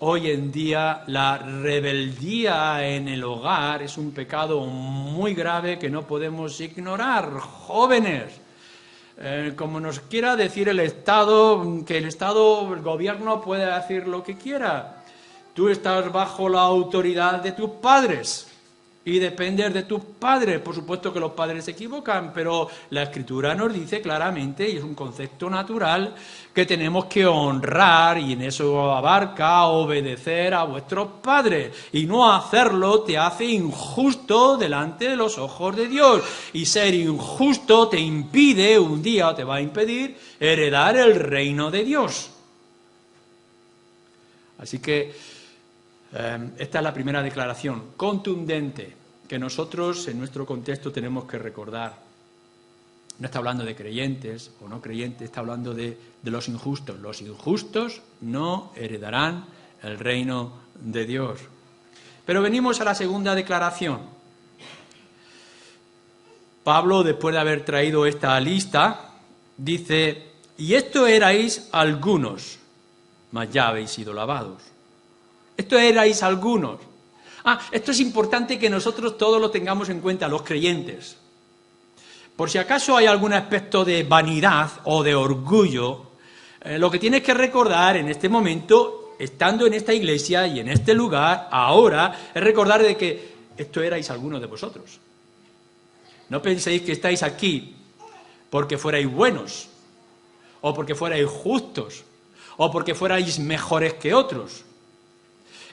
hoy en día la rebeldía en el hogar es un pecado muy grave que no podemos ignorar. Jóvenes, como nos quiera decir el Estado, que el gobierno puede hacer lo que quiera. Tú estás bajo la autoridad de tus padres y dependes de tus padres. Por supuesto que los padres se equivocan, pero la Escritura nos dice claramente, y es un concepto natural, que tenemos que honrar, y en eso abarca obedecer a vuestros padres. Y no hacerlo te hace injusto delante de los ojos de Dios. Y ser injusto te impide, un día o te va a impedir, heredar el reino de Dios. Así que esta es la primera declaración contundente que nosotros en nuestro contexto tenemos que recordar. No está hablando de creyentes o no creyentes, está hablando de los injustos. Los injustos no heredarán el reino de Dios. Pero venimos a la segunda declaración. Pablo, después de haber traído esta lista, dice: y esto erais algunos, mas ya habéis sido lavados. Esto erais algunos. Esto es importante que nosotros todos lo tengamos en cuenta, los creyentes. Por si acaso hay algún aspecto de vanidad o de orgullo, lo que tienes que recordar en este momento, estando en esta iglesia y en este lugar, ahora, es recordar de que esto erais algunos de vosotros. No penséis que estáis aquí porque fuerais buenos, o porque fuerais justos, o porque fuerais mejores que otros.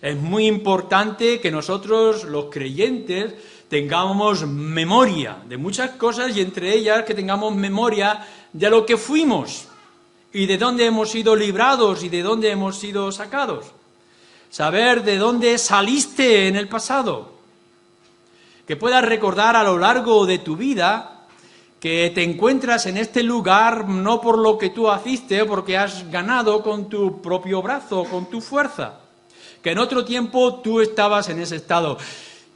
Es muy importante que nosotros, los creyentes, tengamos memoria de muchas cosas y entre ellas que tengamos memoria de lo que fuimos y de dónde hemos sido librados y de dónde hemos sido sacados. Saber de dónde saliste en el pasado. Que puedas recordar a lo largo de tu vida que te encuentras en este lugar no por lo que tú hiciste o porque has ganado con tu propio brazo, con tu fuerza. Que en otro tiempo tú estabas en ese estado.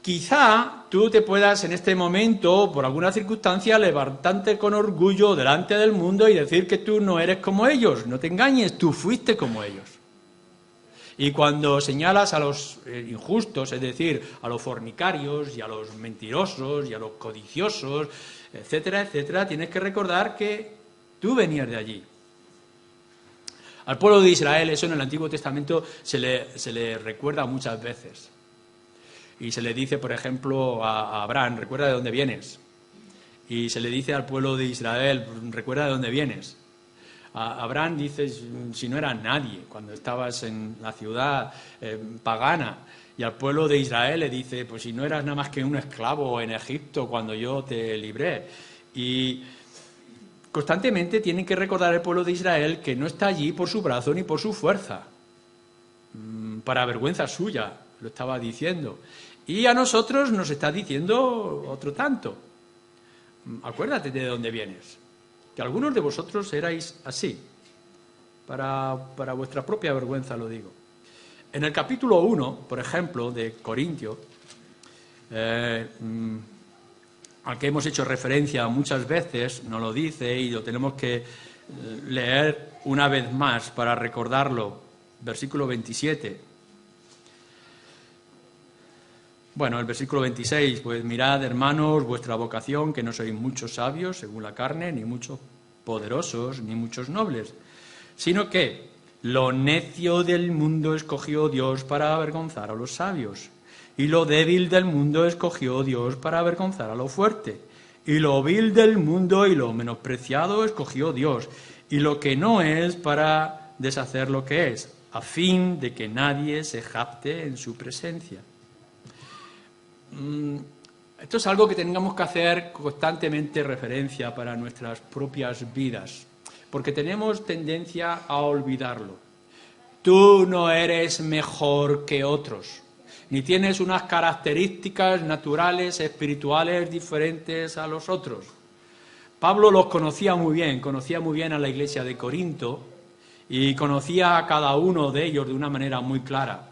Quizá tú te puedas en este momento, por alguna circunstancia, levantarte con orgullo delante del mundo y decir que tú no eres como ellos. No te engañes, tú fuiste como ellos. Y cuando señalas a los injustos, es decir, a los fornicarios y a los mentirosos y a los codiciosos, etcétera, etcétera, tienes que recordar que tú venías de allí. Al pueblo de Israel, eso en el Antiguo Testamento se le recuerda muchas veces. Y se le dice, por ejemplo, a Abraham, recuerda de dónde vienes. Y se le dice al pueblo de Israel, recuerda de dónde vienes. A Abraham dice, si no eras nadie, cuando estabas en la ciudad pagana. Y al pueblo de Israel le dice, pues si no eras nada más que un esclavo en Egipto cuando yo te libré. Y constantemente tienen que recordar al pueblo de Israel que no está allí por su brazo ni por su fuerza. Para vergüenza suya, lo estaba diciendo. Y a nosotros nos está diciendo otro tanto. Acuérdate de dónde vienes. Que algunos de vosotros erais así. Para vuestra propia vergüenza lo digo. En el capítulo 1, por ejemplo, de Corintios, al que hemos hecho referencia muchas veces, nos lo dice y lo tenemos que leer una vez más para recordarlo. Versículo 27. Bueno, el versículo 26, pues mirad, hermanos, vuestra vocación, que no sois muchos sabios, según la carne, ni muchos poderosos, ni muchos nobles, sino que lo necio del mundo escogió Dios para avergonzar a los sabios, y lo débil del mundo escogió Dios para avergonzar a lo fuerte, y lo vil del mundo y lo menospreciado escogió Dios, y lo que no es para deshacer lo que es, a fin de que nadie se jacte en su presencia. Esto es algo que tengamos que hacer constantemente referencia para nuestras propias vidas, porque tenemos tendencia a olvidarlo. Tú no eres mejor que otros, ni tienes unas características naturales, espirituales diferentes a los otros. Pablo los conocía muy bien a la iglesia de Corinto y conocía a cada uno de ellos de una manera muy clara.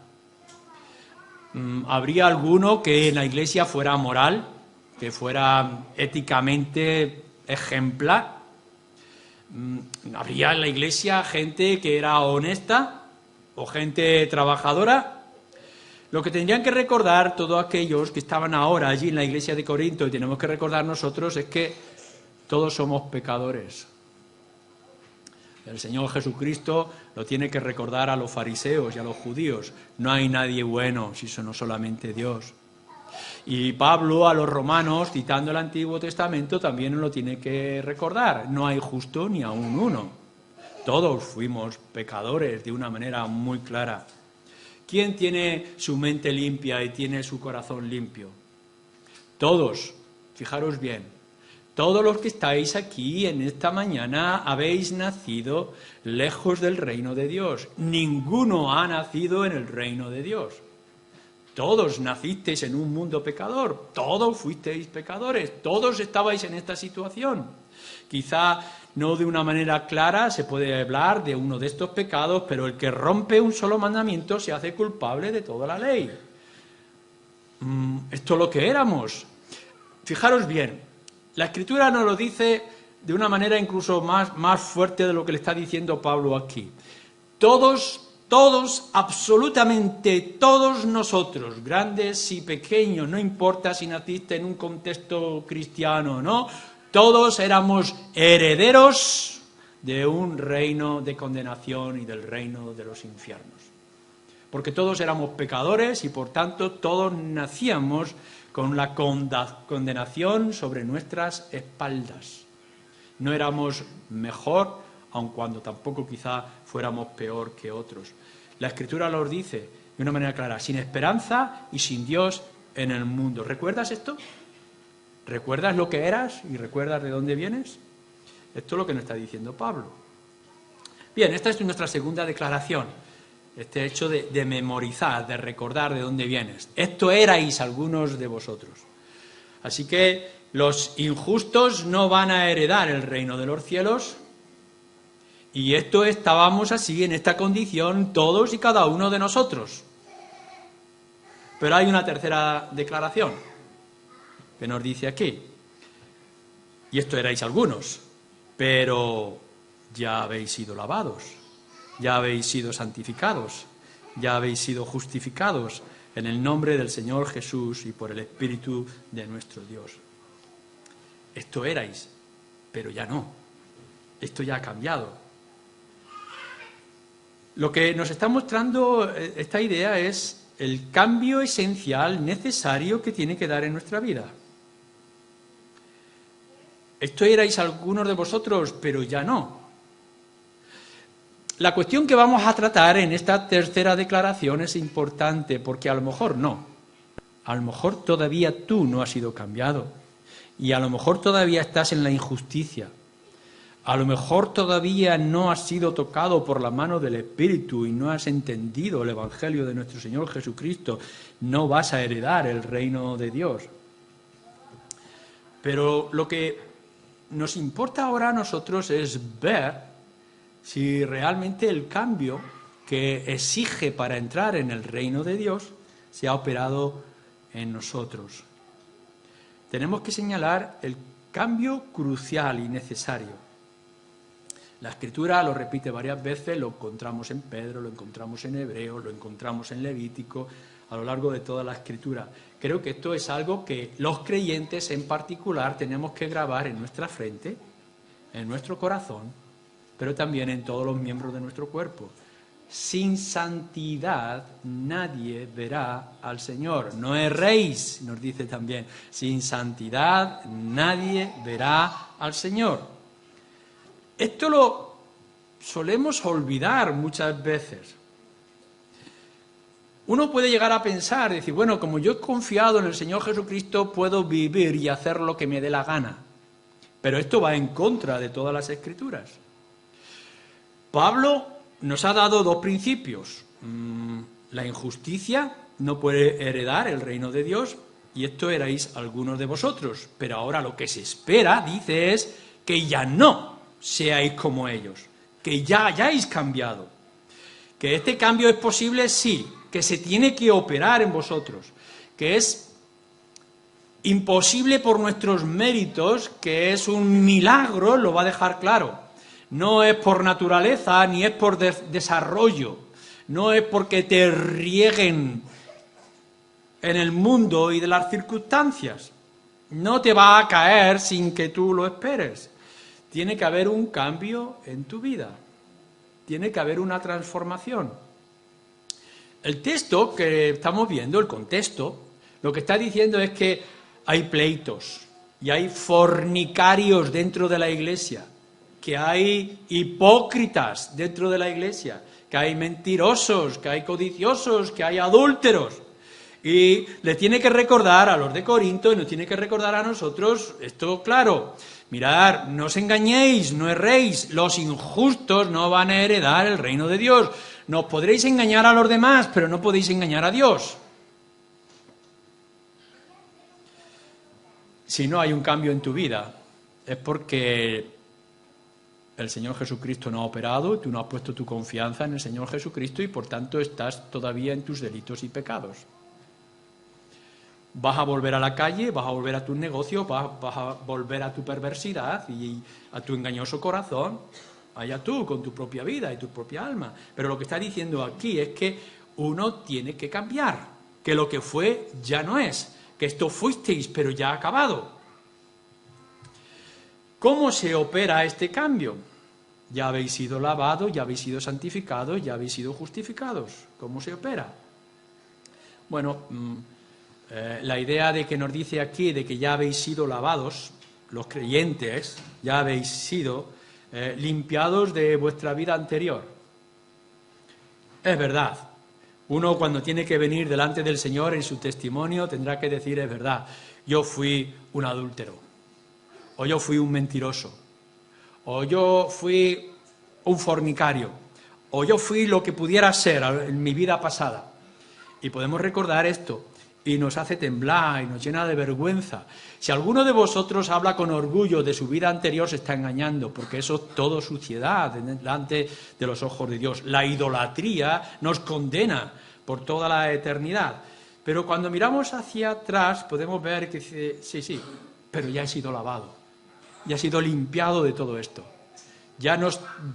¿Habría alguno que en la iglesia fuera moral, que fuera éticamente ejemplar? ¿Habría en la iglesia gente que era honesta? o gente trabajadora. Lo que tendrían que recordar todos aquellos que estaban ahora allí en la iglesia de Corinto, y tenemos que recordar nosotros, es que todos somos pecadores. El Señor Jesucristo lo tiene que recordar a los fariseos y a los judíos. No hay nadie bueno, si no solamente Dios. Y Pablo a los romanos, citando el Antiguo Testamento, también nos lo tiene que recordar. No hay justo ni aun uno. Todos fuimos pecadores de una manera muy clara. ¿Quién tiene su mente limpia y tiene su corazón limpio? Todos, fijaros bien. Todos los que estáis aquí en esta mañana habéis nacido lejos del reino de Dios. Ninguno ha nacido en el reino de Dios. Todos nacisteis en un mundo pecador. Todos fuisteis pecadores. Todos estabais en esta situación. Quizá no de una manera clara se puede hablar de uno de estos pecados, pero el que rompe un solo mandamiento se hace culpable de toda la ley. Esto es lo que éramos. Fijaros bien. La Escritura nos lo dice de una manera incluso más fuerte de lo que le está diciendo Pablo aquí. Todos, absolutamente todos nosotros, grandes y pequeños, no importa si naciste en un contexto cristiano o no, todos éramos herederos de un reino de condenación y del reino de los infiernos. Porque todos éramos pecadores y por tanto todos nacíamos con la condenación sobre nuestras espaldas. No éramos mejor, aun cuando tampoco quizá fuéramos peor que otros. La Escritura lo dice de una manera clara, sin esperanza y sin Dios en el mundo. ¿Recuerdas esto? ¿Recuerdas lo que eras y recuerdas de dónde vienes? Esto es lo que nos está diciendo Pablo. Bien, esta es nuestra segunda declaración. Este hecho de memorizar, de recordar de dónde vienes. Esto erais algunos de vosotros. Así que los injustos no van a heredar el reino de los cielos. Y esto estábamos así, en esta condición, todos y cada uno de nosotros. Pero hay una tercera declaración que nos dice aquí. Y esto erais algunos, pero ya habéis sido lavados. Ya habéis sido santificados, ya habéis sido justificados en el nombre del Señor Jesús y por el Espíritu de nuestro Dios. Esto erais, pero ya no. Esto ya ha cambiado. Lo que nos está mostrando esta idea es el cambio esencial necesario que tiene que dar en nuestra vida. Esto erais algunos de vosotros, pero ya no. La cuestión que vamos a tratar en esta tercera declaración es importante porque a lo mejor no. A lo mejor todavía tú no has sido cambiado y a lo mejor todavía estás en la injusticia. A lo mejor todavía no has sido tocado por la mano del Espíritu y no has entendido el Evangelio de nuestro Señor Jesucristo. No vas a heredar el reino de Dios. Pero lo que nos importa ahora a nosotros es ver si realmente el cambio que exige para entrar en el reino de Dios se ha operado en nosotros. Tenemos que señalar el cambio crucial y necesario. La Escritura lo repite varias veces, lo encontramos en Pedro, lo encontramos en Hebreos, lo encontramos en Levítico, a lo largo de toda la Escritura. Creo que esto es algo que los creyentes en particular tenemos que grabar en nuestra frente, en nuestro corazón, pero también en todos los miembros de nuestro cuerpo. Sin santidad nadie verá al Señor. No erréis, nos dice también. Sin santidad nadie verá al Señor. Esto lo solemos olvidar muchas veces. Uno puede llegar a pensar, decir, bueno, como yo he confiado en el Señor Jesucristo, puedo vivir y hacer lo que me dé la gana. Pero esto va en contra de todas las Escrituras. Pablo nos ha dado dos principios. La injusticia no puede heredar el reino de Dios, y esto erais algunos de vosotros. Pero ahora lo que se espera, dice, es que ya no seáis como ellos, que ya hayáis cambiado. Que este cambio es posible, sí, que se tiene que operar en vosotros, que es imposible por nuestros méritos, que es un milagro, lo va a dejar claro. No es por naturaleza, ni es por desarrollo, no es porque te rieguen en el mundo y de las circunstancias. No te va a caer sin que tú lo esperes. Tiene que haber un cambio en tu vida. Tiene que haber una transformación. El texto que estamos viendo, el contexto, lo que está diciendo es que hay pleitos y hay fornicarios dentro de la iglesia, que hay hipócritas dentro de la iglesia, que hay mentirosos, que hay codiciosos, que hay adúlteros. Y le tiene que recordar a los de Corinto y nos tiene que recordar a nosotros esto claro. Mirad, no os engañéis, no erréis, los injustos no van a heredar el reino de Dios. Nos podréis engañar a los demás, pero no podéis engañar a Dios. Si no hay un cambio en tu vida, es porque el Señor Jesucristo no ha operado, tú no has puesto tu confianza en el Señor Jesucristo y por tanto estás todavía en tus delitos y pecados. Vas a volver a la calle, vas a volver a tus negocios, vas a volver a tu perversidad y a tu engañoso corazón. Allá tú, con tu propia vida y tu propia alma. Pero lo que está diciendo aquí es que uno tiene que cambiar, que lo que fue ya no es, que esto fuisteis, pero ya ha acabado. ¿Cómo se opera este cambio? Ya habéis sido lavados, ya habéis sido santificados, ya habéis sido justificados. ¿Cómo se opera? Bueno, la idea de que nos dice aquí de que ya habéis sido lavados, los creyentes, ya habéis sido limpiados de vuestra vida anterior. Es verdad. Uno cuando tiene que venir delante del Señor en su testimonio tendrá que decir, es verdad, yo fui un adúltero, o yo fui un mentiroso, o yo fui un fornicario, o yo fui lo que pudiera ser en mi vida pasada. Y podemos recordar esto, y nos hace temblar, y nos llena de vergüenza. Si alguno de vosotros habla con orgullo de su vida anterior, se está engañando, porque eso es todo suciedad delante de los ojos de Dios. La idolatría nos condena por toda la eternidad. Pero cuando miramos hacia atrás, podemos ver que dice, sí, pero ya he sido lavado, ya he sido limpiado de todo esto. Ya no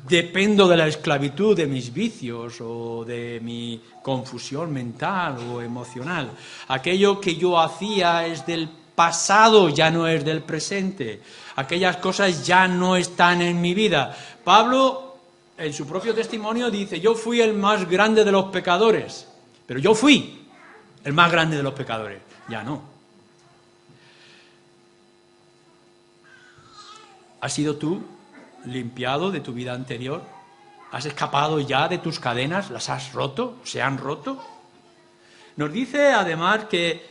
dependo de la esclavitud de mis vicios o de mi confusión mental o emocional. Aquello que yo hacía es del pasado, ya no es del presente. Aquellas cosas ya no están en mi vida. Pablo, en su propio testimonio, dice, yo fui el más grande de los pecadores, pero yo fui el más grande de los pecadores. Ya no. ¿Has sido tú limpiado de tu vida anterior? ¿Has escapado ya de tus cadenas? ¿Las has roto? ¿Se han roto? Nos dice además que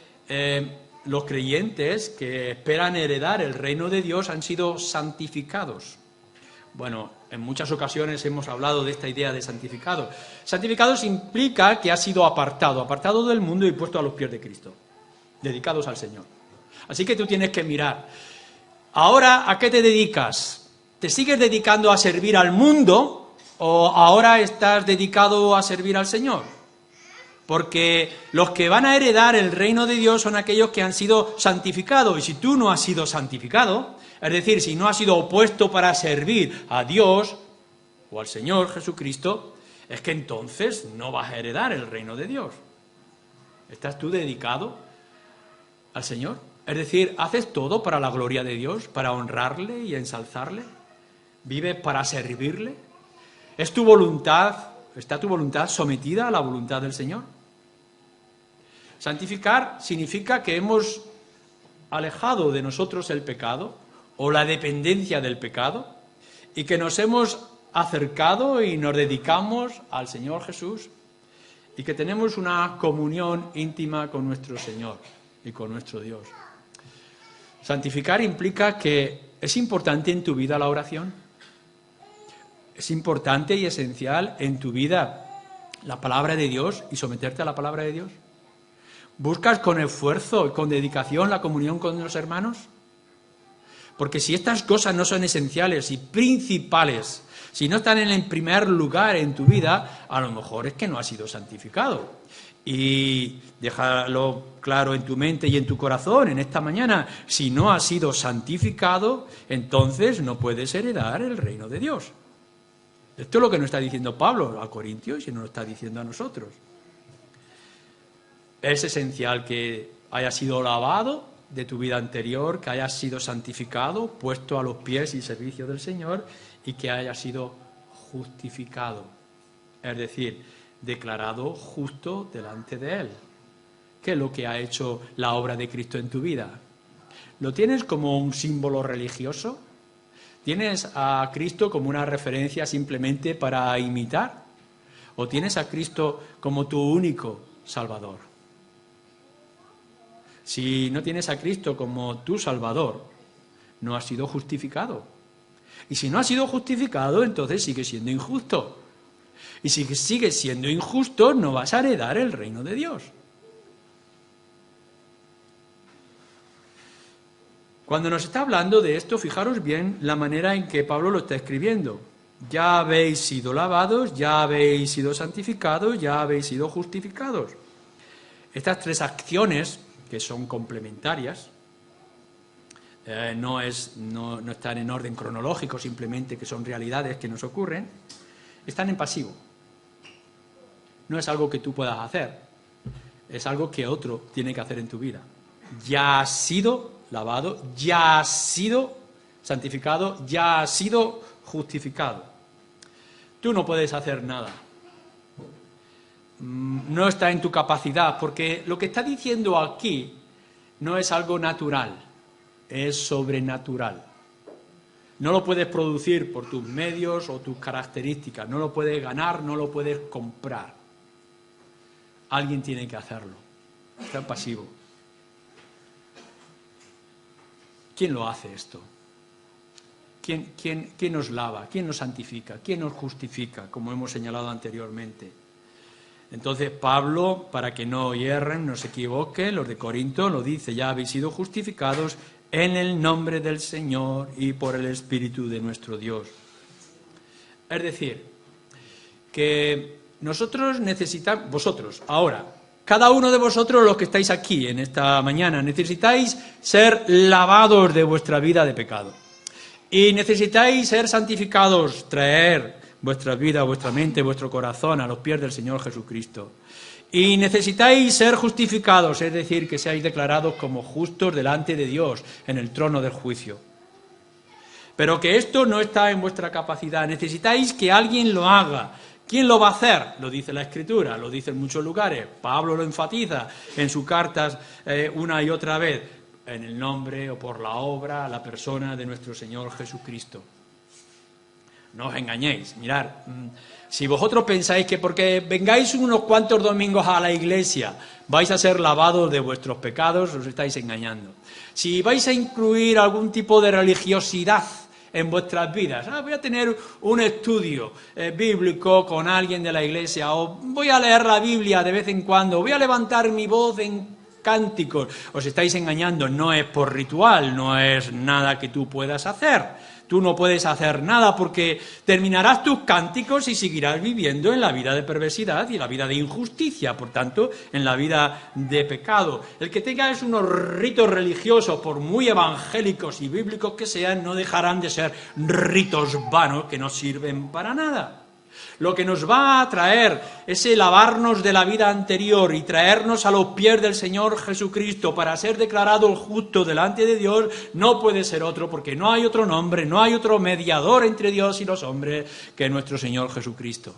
los creyentes que esperan heredar el reino de Dios han sido santificados. Bueno, en muchas ocasiones hemos hablado de esta idea de santificado. Santificados implica que ha sido apartado del mundo y puesto a los pies de Cristo, dedicados al Señor. Así que tú tienes que mirar. Ahora, ¿a qué te dedicas? ¿Te sigues dedicando a servir al mundo o ahora estás dedicado a servir al Señor? Porque los que van a heredar el reino de Dios son aquellos que han sido santificados. Y si tú no has sido santificado, es decir, si no has sido opuesto para servir a Dios o al Señor Jesucristo, es que entonces no vas a heredar el reino de Dios. ¿Estás tú dedicado al Señor? Es decir, ¿haces todo para la gloria de Dios, para honrarle y ensalzarle? ¿Vives para servirle? ¿Es tu voluntad, está tu voluntad sometida a la voluntad del Señor? Santificar significa que hemos alejado de nosotros el pecado o la dependencia del pecado y que nos hemos acercado y nos dedicamos al Señor Jesús y que tenemos una comunión íntima con nuestro Señor y con nuestro Dios. Santificar implica que es importante en tu vida la oración. Es importante y esencial en tu vida la palabra de Dios y someterte a la palabra de Dios. ¿Buscas con esfuerzo y con dedicación la comunión con los hermanos? Porque si estas cosas no son esenciales y principales, si no están en el primer lugar en tu vida, a lo mejor es que no has sido santificado. Y déjalo claro en tu mente y en tu corazón en esta mañana, si no has sido santificado, entonces no puedes heredar el reino de Dios. Esto es lo que nos está diciendo Pablo a Corintios y nos lo está diciendo a nosotros. Es esencial que hayas sido lavado de tu vida anterior, que hayas sido santificado, puesto a los pies y servicio del Señor, y que hayas sido justificado, es decir, declarado justo delante de Él. ¿Qué es lo que ha hecho la obra de Cristo en tu vida? ¿Lo tienes como un símbolo religioso? ¿Tienes a Cristo como una referencia simplemente para imitar? ¿O tienes a Cristo como tu único Salvador? Si no tienes a Cristo como tu Salvador, no has sido justificado. Y si no has sido justificado, entonces sigues siendo injusto. Y si sigues siendo injusto, no vas a heredar el reino de Dios. Cuando nos está hablando de esto, fijaros bien la manera en que Pablo lo está escribiendo. Ya habéis sido lavados, ya habéis sido santificados, ya habéis sido justificados. Estas tres acciones, que son complementarias, no están en orden cronológico, simplemente que son realidades que nos ocurren, están en pasivo. No es algo que tú puedas hacer, es algo que otro tiene que hacer en tu vida. Ya has sido lavado, ya has sido santificado, ya has sido justificado. Tú no puedes hacer nada. No está en tu capacidad, porque lo que está diciendo aquí no es algo natural, es sobrenatural. No lo puedes producir por tus medios o tus características, no lo puedes ganar, no lo puedes comprar. Alguien tiene que hacerlo. Está en pasivo. ¿Quién lo hace esto? ¿Quién nos lava? ¿Quién nos santifica? ¿Quién nos justifica? Como hemos señalado anteriormente. Entonces Pablo, para que no hierren, no se equivoquen, los de Corinto lo dice, ya habéis sido justificados en el nombre del Señor y por el Espíritu de nuestro Dios. Es decir, que nosotros necesitamos, vosotros, ahora, cada uno de vosotros los que estáis aquí en esta mañana, necesitáis ser lavados de vuestra vida de pecado. Y necesitáis ser santificados, traer vuestra vida, vuestra mente, vuestro corazón a los pies del Señor Jesucristo. Y necesitáis ser justificados, es decir, que seáis declarados como justos delante de Dios en el trono del juicio. Pero que esto no está en vuestra capacidad, necesitáis que alguien lo haga. ¿Quién lo va a hacer? Lo dice la Escritura, lo dice en muchos lugares. Pablo lo enfatiza en sus cartas una y otra vez, en el nombre o por la obra, la persona de nuestro Señor Jesucristo. No os engañéis, mirad, si vosotros pensáis que porque vengáis unos cuantos domingos a la iglesia vais a ser lavados de vuestros pecados, os estáis engañando. Si vais a incluir algún tipo de religiosidad en vuestras vidas, voy a tener un estudio bíblico con alguien de la iglesia, o voy a leer la Biblia de vez en cuando, voy a levantar mi voz en cánticos, os estáis engañando, no es por ritual, no es nada que tú puedas hacer. Tú no puedes hacer nada porque terminarás tus cánticos y seguirás viviendo en la vida de perversidad y la vida de injusticia, por tanto, en la vida de pecado. El que tengas unos ritos religiosos, por muy evangélicos y bíblicos que sean, no dejarán de ser ritos vanos que no sirven para nada. Lo que nos va a traer ese lavarnos de la vida anterior y traernos a los pies del Señor Jesucristo para ser declarado el justo delante de Dios no puede ser otro, porque no hay otro nombre, no hay otro mediador entre Dios y los hombres que nuestro Señor Jesucristo.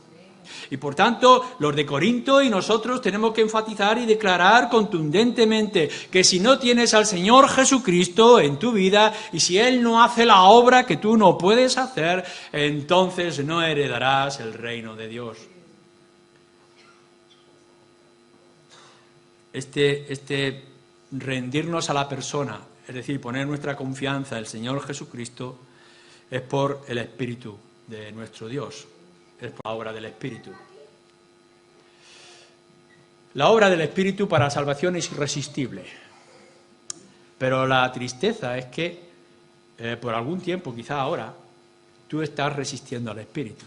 Y por tanto, los de Corinto y nosotros tenemos que enfatizar y declarar contundentemente que si no tienes al Señor Jesucristo en tu vida y si Él no hace la obra que tú no puedes hacer, entonces no heredarás el reino de Dios. Este rendirnos a la persona, es decir, poner nuestra confianza en el Señor Jesucristo, es por el Espíritu de nuestro Dios. Es por la obra del Espíritu. La obra del Espíritu para la salvación es irresistible. Pero la tristeza es que por algún tiempo, quizá ahora, tú estás resistiendo al Espíritu.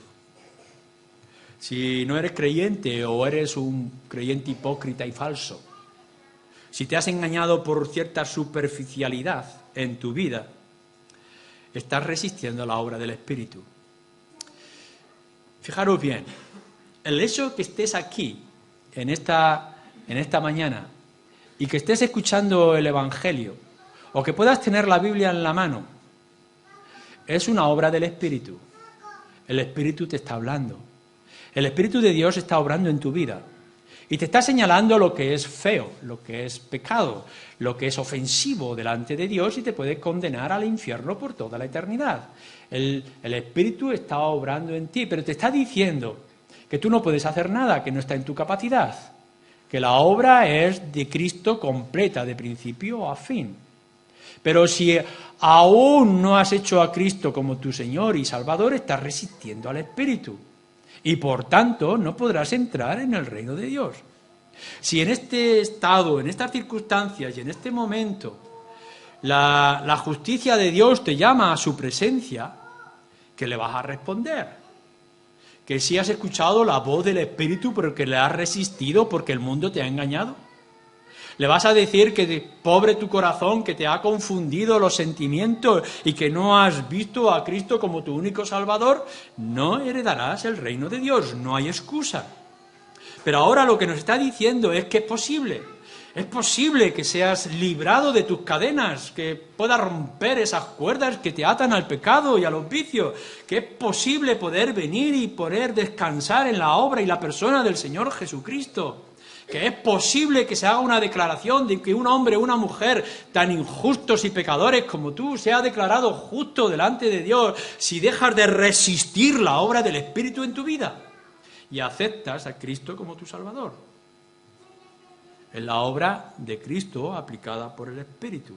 Si no eres creyente o eres un creyente hipócrita y falso, si te has engañado por cierta superficialidad en tu vida, estás resistiendo a la obra del Espíritu. Fijaros bien, el hecho que estés aquí en esta mañana y que estés escuchando el Evangelio o que puedas tener la Biblia en la mano es una obra del Espíritu. El Espíritu te está hablando. El Espíritu de Dios está obrando en tu vida y te está señalando lo que es feo, lo que es pecado, lo que es ofensivo delante de Dios y te puede condenar al infierno por toda la eternidad. El Espíritu está obrando en ti, pero te está diciendo que tú no puedes hacer nada, que no está en tu capacidad, que la obra es de Cristo completa, de principio a fin. Pero si aún no has hecho a Cristo como tu Señor y Salvador, estás resistiendo al Espíritu. Y por tanto no podrás entrar en el reino de Dios. Si en este estado, en estas circunstancias y en este momento la justicia de Dios te llama a su presencia, ¿qué le vas a responder? Que si has escuchado la voz del Espíritu pero que le has resistido porque el mundo te ha engañado. ¿Le vas a decir que pobre tu corazón, que te ha confundido los sentimientos y que no has visto a Cristo como tu único Salvador? No heredarás el reino de Dios, no hay excusa. Pero ahora lo que nos está diciendo es que es posible. Es posible que seas librado de tus cadenas, que puedas romper esas cuerdas que te atan al pecado y a los vicios, que es posible poder venir y poder descansar en la obra y la persona del Señor Jesucristo. Que es posible que se haga una declaración de que un hombre o una mujer tan injustos y pecadores como tú sea declarado justo delante de Dios si dejas de resistir la obra del Espíritu en tu vida y aceptas a Cristo como tu Salvador. Es la obra de Cristo aplicada por el Espíritu.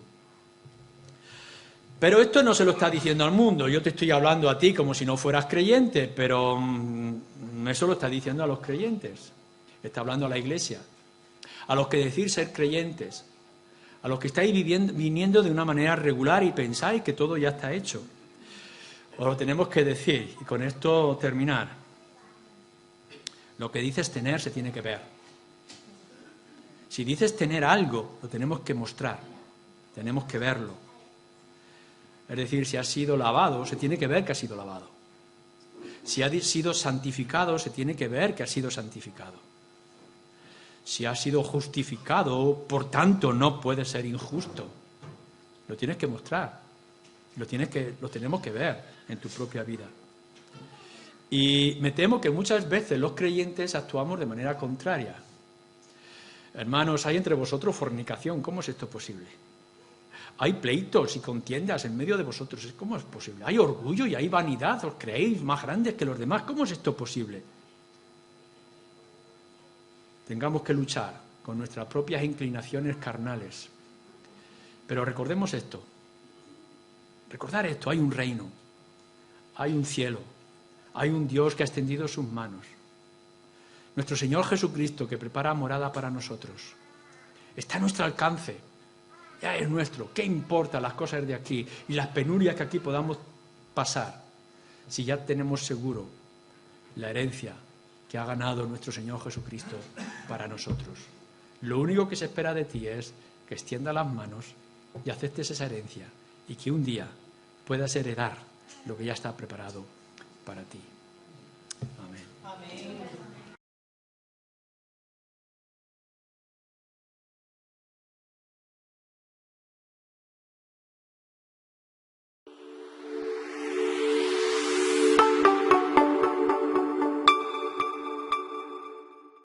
Pero esto no se lo está diciendo al mundo. Yo te estoy hablando a ti como si no fueras creyente, pero eso lo está diciendo a los creyentes. Está hablando a la Iglesia, a los que decís ser creyentes, a los que estáis viniendo de una manera regular y pensáis que todo ya está hecho. Os lo tenemos que decir, y con esto terminar. Lo que dices tener se tiene que ver. Si dices tener algo, lo tenemos que mostrar, tenemos que verlo. Es decir, si has sido lavado, se tiene que ver que has sido lavado. Si has sido santificado, se tiene que ver que has sido santificado. Si has sido justificado, por tanto, no puedes ser injusto. Lo tienes que mostrar, lo tenemos que ver en tu propia vida. Y me temo que muchas veces los creyentes actuamos de manera contraria. Hermanos, hay entre vosotros fornicación, ¿cómo es esto posible? Hay pleitos y contiendas en medio de vosotros, ¿cómo es posible? Hay orgullo y hay vanidad, os creéis más grandes que los demás, ¿cómo es esto posible? Tengamos que luchar con nuestras propias inclinaciones carnales. Pero recordemos esto. Recordar esto, hay un reino, hay un cielo, hay un Dios que ha extendido sus manos. Nuestro Señor Jesucristo, que prepara morada para nosotros, está a nuestro alcance, ya es nuestro. ¿Qué importa las cosas de aquí y las penurias que aquí podamos pasar si ya tenemos seguro la herencia que ha ganado nuestro Señor Jesucristo para nosotros? Lo único que se espera de ti es que extiendas las manos y aceptes esa herencia y que un día puedas heredar lo que ya está preparado para ti.